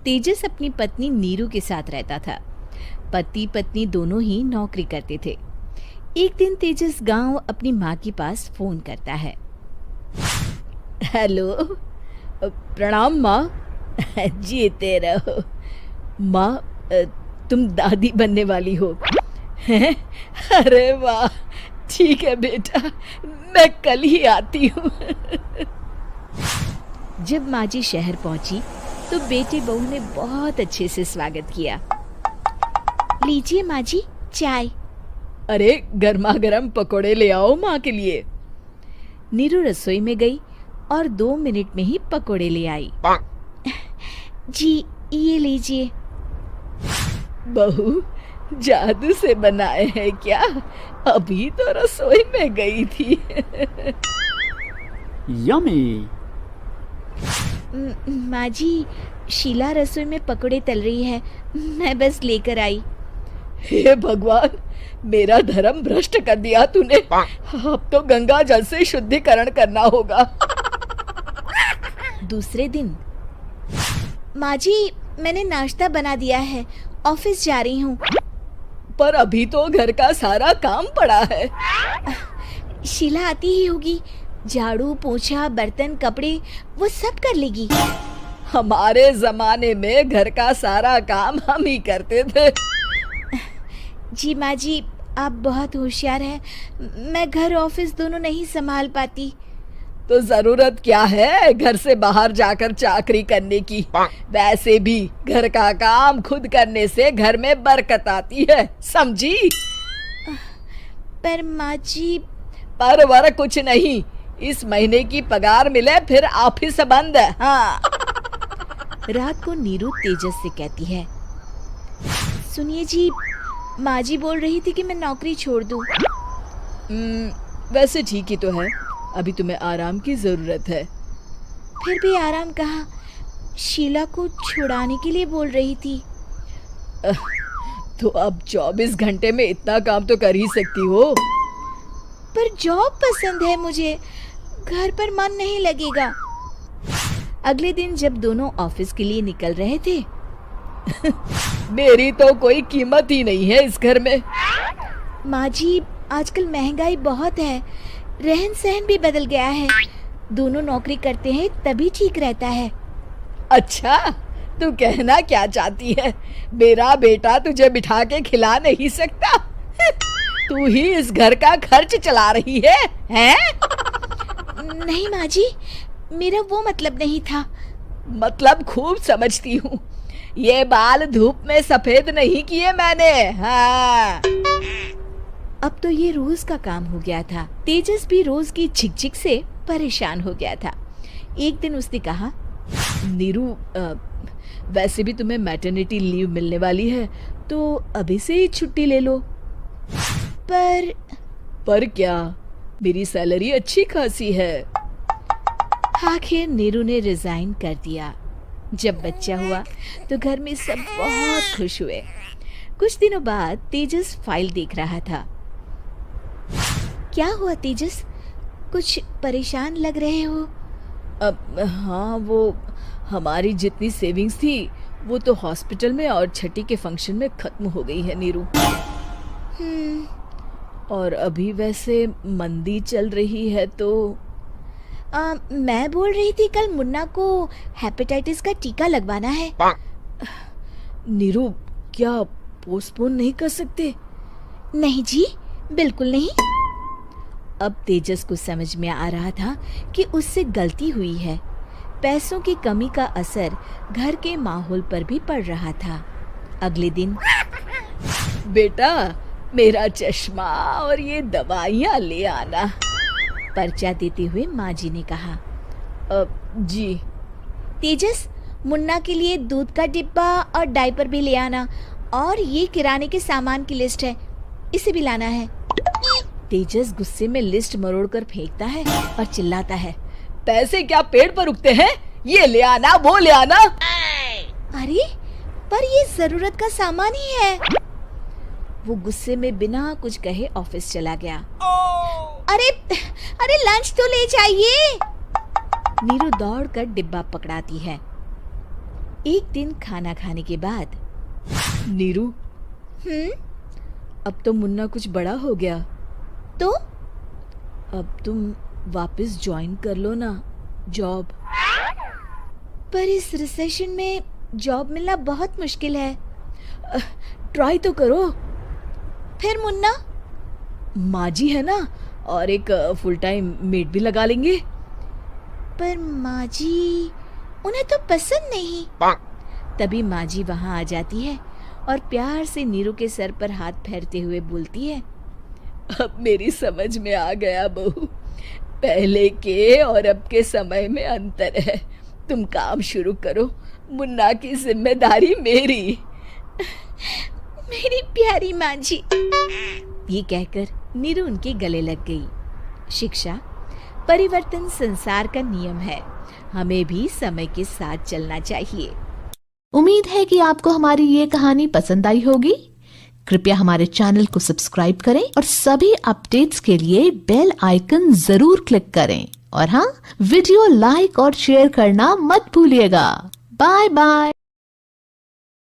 तेजस अपनी पत्नी नीरू के साथ रहता था। पति पत्नी दोनों ही नौकरी करते थे। एक दिन तेजस गांव अपनी माँ के पास फोन करता है। हेलो, प्रणाम माँ। जीते रहो माँ, तुम दादी बनने वाली हो हैं? अरे वाह, ठीक है बेटा, मैं कल ही आती हूँ। जब माँ जी शहर पहुंची तो बेटे बहू ने बहुत अच्छे से स्वागत किया। लीजिए माँ जी, चाय। अरे गर्मा गर्म पकोड़े ले आओ माँ के लिए। नीरू रसोई में गई और 2 मिनट में ही पकोड़े ले आई। जी ये लीजिए। बहू, जादू से बनाए हैं क्या? अभी तो रसोई में गई थी। यम्मी। माँ जी, शीला रसोई में पकोड़े तल रही है, मैं बस लेकर आई। हे भगवान, मेरा धर्म भ्रष्ट कर दिया तूने। अब तो गंगा जल से शुद्धिकरण करना होगा। दूसरे दिन, माँ जी मैंने नाश्ता बना दिया है, ऑफिस जा रही हूँ। पर अभी तो घर का सारा काम पड़ा है। शीला आती ही होगी, झाड़ू पोछा बर्तन कपड़े वो सब कर लेगी। हमारे जमाने में घर का सारा काम हम ही करते थे। जी माँ जी, आप बहुत होशियार हैं, मैं घर ऑफिस दोनों नहीं संभाल पाती। तो जरूरत क्या है घर से बाहर जाकर चाकरी करने की? वैसे भी घर का काम खुद करने से घर में बरकत आती है, समझी? पर माँ जी। पर वर कुछ नहीं, इस महीने की पगार मिले फिर ऑफिस बंद है। हाँ। रात को नीरू तेजस से कहती है, सुनिए जी, माँ जी बोल रही थी कि मैं नौकरी छोड़ दूं। वैसे ठीक ही तो है, अभी तुम्हें आराम की जरूरत है। फिर भी आराम कहाँ, शीला को छुड़ाने के लिए बोल रही थी। तो अब 24 घंटे में इतना काम तो कर ही सकती हो। पर जॉब पसंद है मुझे, घर पर मन नहीं लगेगा। अगले दिन जब दोनों ऑफिस के लिए निकल रहे थे, मेरी तो कोई कीमत ही नहीं है इस घर में। माँ जी, आजकल महंगाई बहुत है, रहन सहन भी बदल गया है, दोनों नौकरी करते हैं तभी ठीक रहता है। अच्छा, तू कहना क्या चाहती है? मेरा बेटा तुझे बिठा के खिला नहीं सकता? तू ही इस घर का खर्च चला रही है, हैं? नहीं माँ जी, मेरा वो मतलब नहीं था। मतलब खूब समझती हूँ, ये बाल धूप में सफेद नहीं किए मैंने। हाँ। अब तो ये रोज का काम हो गया था। तेजस भी रोज की झिकझिक से परेशान हो गया था। एक दिन उसने कहा, नीरू, वैसे भी तुम्हें मैटरनिटी लीव मिलने वाली है, तो अभी से ही छुट्टी ले लो। पर क्या, मेरी सैलरी अच्छी खासी है। आखिर नीरू ने रिजाइन कर दिया। जब बच्चा हुआ तो घर में सब बहुत खुश हुए। कुछ दिनों बाद तेजस फाइल देख रहा था। क्या हुआ तेजस, कुछ परेशान लग रहे हो? हाँ, वो हमारी जितनी सेविंग्स थी वो तो हॉस्पिटल में और छठी के फंक्शन में खत्म हो गई है नीरू। और अभी वैसे मंदी चल रही है तो मैं बोल रही थी कल मुन्ना को हेपेटाइटिस का टीका लगवाना है। नीरू, क्या पोस्टपोन नहीं कर सकते? नहीं जी, बिल्कुल नहीं। अब तेजस को समझ में आ रहा था कि उससे गलती हुई है। पैसों की कमी का असर घर के माहौल पर भी पड़ रहा था। अगले दिन, बेटा मेरा चश्मा और ये दवाइयाँ ले आना, पर्चा देते हुए माँ जी ने कहा। जी। तेजस, मुन्ना के लिए दूध का डिब्बा और डायपर भी ले आना, और ये किराने के सामान की लिस्ट है, इसे भी लाना है। तेजस गुस्से में लिस्ट मरोड़कर फेंकता है और चिल्लाता है, पैसे क्या पेड़ पर उगते हैं? ये ले आना, वो ले आना। अरे पर ये जरूरत का सामान ही है। वो गुस्से में बिना कुछ कहे ऑफिस चला गया। अरे लंच तो ले जाइए। नीरू दौड़कर डिब्बा पकड़ाती है। एक दिन खाना खाने के बाद, नीरू, अब तो मुन्ना कुछ बड़ा हो गया, तो अब तुम वापस ज्वाइन कर लो ना जॉब। पर इस रिसेशन में जॉब मिलना बहुत मुश्किल है। ट्राई तो करो। फिर मुन्ना? माँ जी है ना, और एक फुल टाइम मेड भी लगा लेंगे। पर माँ जी, उन्हें तो पसंद नहीं। तभी माँ जी वहाँ आ जाती है और प्यार से नीरू के सर पर हाथ फेरते हुए बोलती है, अब मेरी समझ में आ गया बहू, पहले के और अब के समय में अंतर है। तुम काम शुरू करो, मुन्ना की जिम्मेदारी मेरी। मेरी प्यारी माँ जी। ये कहकर नीरू उनके गले लग गई। शिक्षा, परिवर्तन संसार का नियम है, हमें भी समय के साथ चलना चाहिए। उम्मीद है कि आपको हमारी ये कहानी पसंद आई होगी। कृपया हमारे चैनल को सब्सक्राइब करें और सभी अपडेट्स के लिए बेल आइकन जरूर क्लिक करें। और हाँ, वीडियो लाइक और शेयर करना मत भूलिएगा। Bye bye.